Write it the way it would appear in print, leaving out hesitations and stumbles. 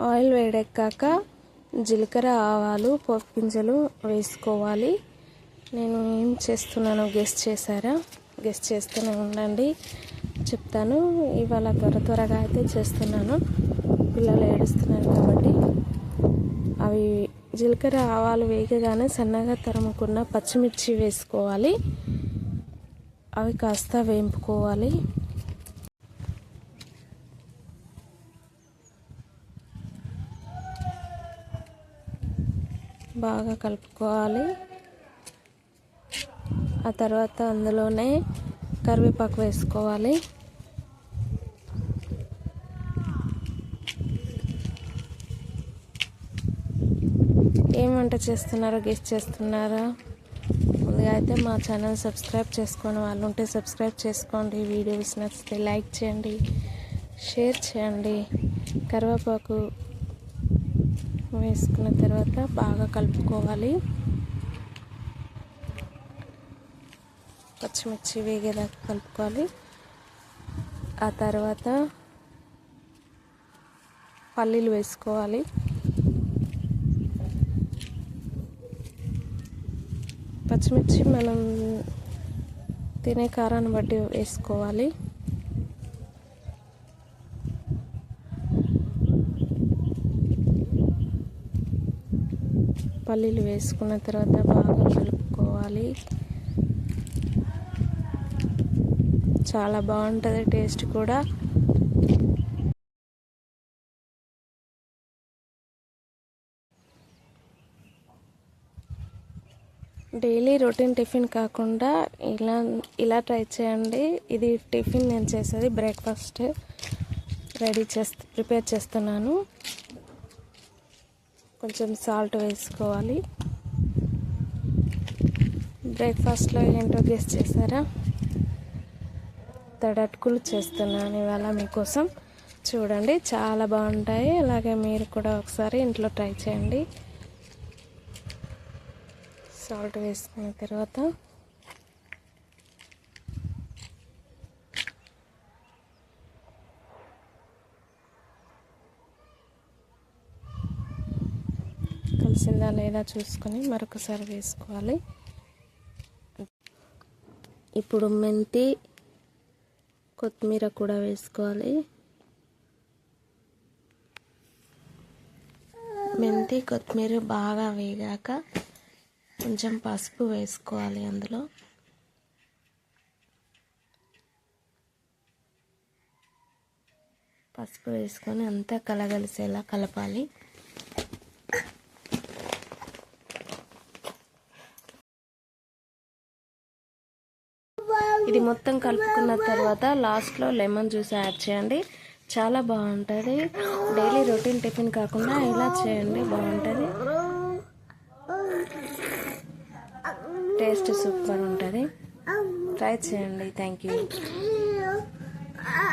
Oil వేడెక్కాక జీలకర్ర ఆవాలు పోపు గింజలు వేసుకోవాలి. నేను ఏం చేస్తున్నానో గెస్ట్ చేశారా? గెస్ట్ చేస్తూనే ఉండండి, చెప్తాను. ఇవాళ త్వరగా అయితే చేస్తున్నాను, పిల్లలు ఏడుస్తున్నారు కాబట్టి. అవి జీలకర్ర ఆవాలు వేగగానే సన్నగా తరుముకున్న పచ్చిమిర్చి వేసుకోవాలి. అవి కాస్త వేంపుకోవాలి. బాగా కలుపుకోవాలి. ఆ తర్వాత అందులోనే కరివేపాకు వేసుకోవాలి. ఏం వంట చేస్తున్నారో గెస్ట్ చేస్తున్నారా? ముందుగా అయితే మా ఛానల్ సబ్స్క్రైబ్ చేసుకొని వాళ్ళు ఉంటే సబ్స్క్రైబ్ చేసుకోండి. వీడియోస్ నచ్చితే లైక్ చేయండి, షేర్ చేయండి. కరివేపాకు వేసుకున్న తర్వాత బాగా కలుపుకోవాలి. పచ్చిమిర్చి వేగేదాకా కలుపుకోవాలి. ఆ తర్వాత పల్లీలు వేసుకోవాలి. పచ్చిమిర్చి మనం తినే కారాన్ని బట్టి వేసుకోవాలి. పల్లీలు వేసుకున్న తర్వాత బాగా కలుపుకోవాలి. చాలా బాగుంటుంది టేస్ట్ కూడా. డైలీ రొటీన్ టిఫిన్ కాకుండా ఇలా ట్రై చేయండి. ఇది టిఫిన్ నేను చేసేది బ్రేక్ఫాస్ట్ ప్రిపేర్ చేస్తున్నాను. కొంచెం సాల్ట్ వేసుకోవాలి. బ్రేక్ఫాస్ట్లో ఏంటో గెస్ చేశారా? అటుకులు చేస్తున్నాను ఇవాళ మీకోసం. చూడండి, చాలా బాగుంటాయి. అలాగే మీరు కూడా ఒకసారి ఇంట్లో ట్రై చేయండి. సాల్ట్ వేసుకున్న తర్వాత కలిసిందా లేదా చూసుకొని మరొకసారి వేసుకోవాలి. ఇప్పుడు మెంతి కొత్తిమీర కూడా వేసుకోవాలి. మెంతి కొత్తిమీర బాగా వేగాక కొంచెం పసుపు వేసుకోవాలి. అందులో పసుపు వేసుకొని అంతా కలగలిసేలా కలపాలి. ఇది మొత్తం కలుపుకున్న తర్వాత లాస్ట్లో లెమన్ జ్యూస్ యాడ్ చేయండి. చాలా బాగుంటుంది. డైలీ రొటీన్ టిఫిన్ కాకుండా ఇలా చేయండి, బాగుంటుంది. టేస్ట్ సూపర్ ఉంటుంది. ట్రై చేయండి. Thank you.